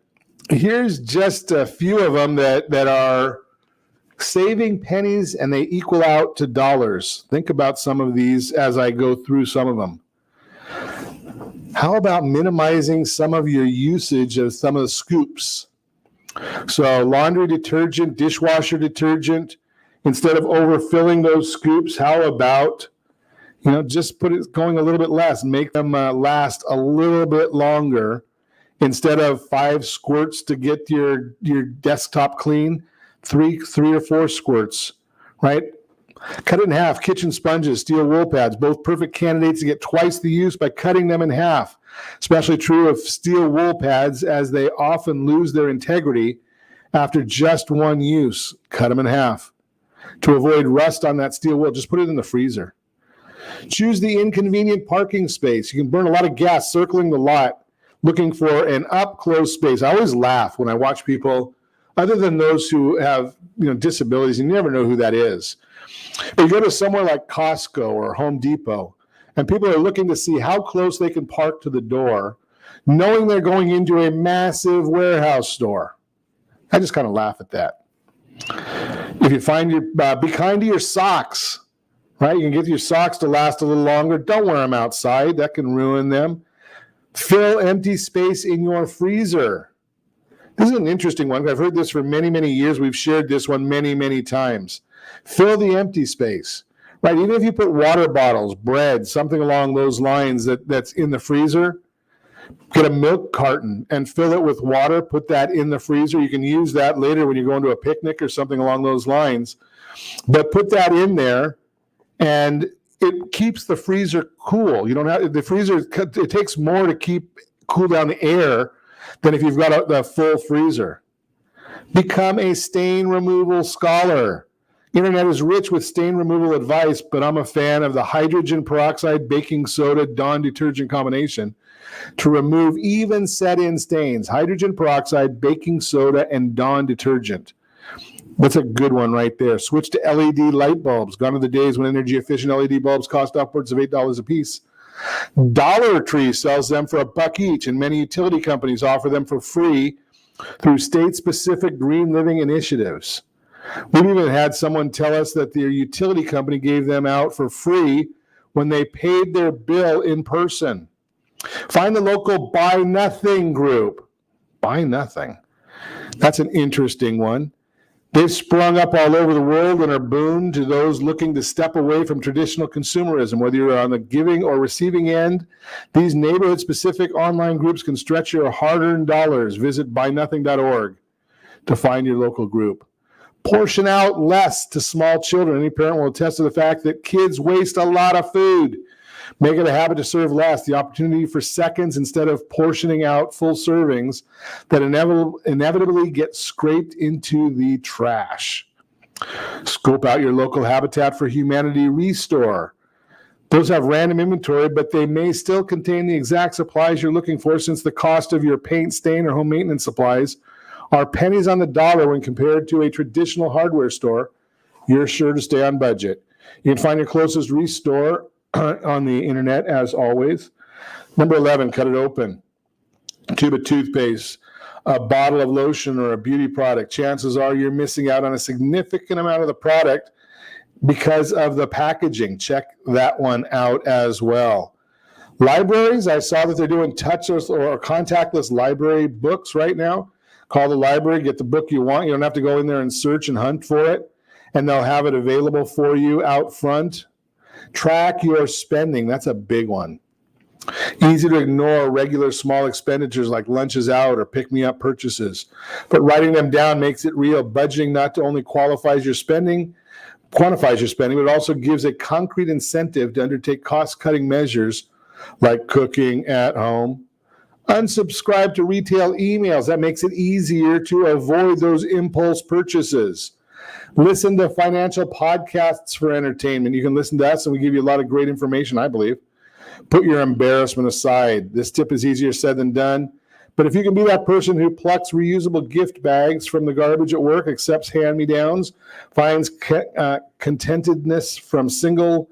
here's just a few of them that are saving pennies and they equal out to dollars. Think about some of these as I go through some of them. How about minimizing some of your usage of some of the scoops? So laundry detergent, dishwasher detergent, instead of overfilling those scoops, how about, just put it going a little bit less, make them last a little bit longer. Instead of 5 squirts to get your desktop clean, three or 4 squirts, right? Cut it in half. Kitchen sponges, steel wool pads, both perfect candidates to get twice the use by cutting them in half. Especially true of steel wool pads, as they often lose their integrity after just one use. Cut them in half. To avoid rust on that steel wool, just put it in the freezer. Choose the inconvenient parking space. You can burn a lot of gas circling the lot looking for an up-close space. I always laugh when I watch people, other than those who have disabilities, you never know who that is. But you go to somewhere like Costco or Home Depot, and people are looking to see how close they can park to the door, knowing they're going into a massive warehouse store. I just kind of laugh at that. If you find be kind to your socks, right? You can get your socks to last a little longer. Don't wear them outside. That can ruin them. Fill empty space in your freezer. This is an interesting one. I've heard this for many, many years. We've shared this one many, many times. Fill the empty space, right? Even if you put water bottles, bread, something along those lines that's in the freezer, get a milk carton and fill it with water, put that in the freezer. You can use that later when you're going to a picnic or something along those lines. But put that in there, and it keeps the freezer cool. You don't have the freezer. It takes more to cool down the air than if you've got the full freezer. Become a stain removal scholar. Internet is rich with stain removal advice, but I'm a fan of the hydrogen peroxide, baking soda, Dawn detergent combination to remove even set-in stains. Hydrogen peroxide, baking soda, and Dawn detergent. That's a good one right there. Switch to LED light bulbs. Gone are the days when energy-efficient LED bulbs cost upwards of $8 a piece. Dollar Tree sells them for $1 each, and many utility companies offer them for free through state-specific green living initiatives. We've even had someone tell us that their utility company gave them out for free when they paid their bill in person. Find the local Buy Nothing group. Buy Nothing. That's an interesting one. They've sprung up all over the world and are boon to those looking to step away from traditional consumerism. Whether you're on the giving or receiving end, these neighborhood-specific online groups can stretch your hard-earned dollars. Visit buynothing.org to find your local group. Portion out less to small children. Any parent will attest to the fact that kids waste a lot of food. Make it a habit to serve less. The opportunity for seconds instead of portioning out full servings that inevitably get scraped into the trash. Scope out your local Habitat for Humanity Restore. Those have random inventory, but they may still contain the exact supplies you're looking for, since the cost of your paint, stain, or home maintenance supplies are pennies on the dollar when compared to a traditional hardware store. You're sure to stay on budget. You can find your closest Restore on the internet, as always. Number 11, cut it open. A tube of toothpaste, a bottle of lotion, or a beauty product. Chances are you're missing out on a significant amount of the product because of the packaging. Check that one out as well. Libraries, I saw that they're doing touchless or contactless library books right now. Call the library, get the book you want. You don't have to go in there and search and hunt for it, and they'll have it available for you out front. Track your spending. That's a big one. Easy to ignore regular small expenditures like lunches out or pick-me-up purchases. But writing them down makes it real. Budgeting not only quantifies your spending, but it also gives a concrete incentive to undertake cost-cutting measures like cooking at home. Unsubscribe to retail emails. That makes it easier to avoid those impulse purchases. Listen to financial podcasts for entertainment. You can listen to us, and we give you a lot of great information, I believe. Put your embarrassment aside. This tip is easier said than done. But if you can be that person who plucks reusable gift bags from the garbage at work, accepts hand-me-downs, finds contentedness from simple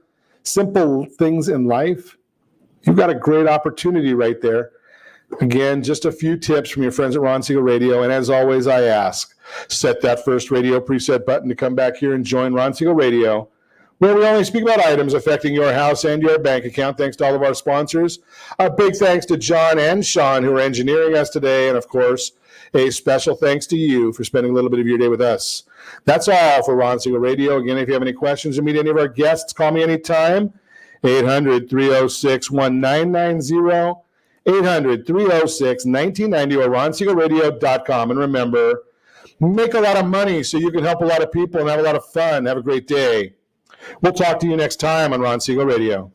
things in life, you've got a great opportunity right there. Again, just a few tips from your friends at Ron Siegel Radio. And as always, I ask, set that first radio preset button to come back here and join Ron Siegel Radio, where we only speak about items affecting your house and your bank account. Thanks to all of our sponsors. A big thanks to John and Sean, who are engineering us today. And, of course, a special thanks to you for spending a little bit of your day with us. That's all for Ron Siegel Radio. Again, if you have any questions or meet any of our guests, call me anytime. 800-306-1990. 800-306-1990 or ronsiegelradio.com. And remember, make a lot of money so you can help a lot of people and have a lot of fun. Have a great day. We'll talk to you next time on Ron Siegel Radio.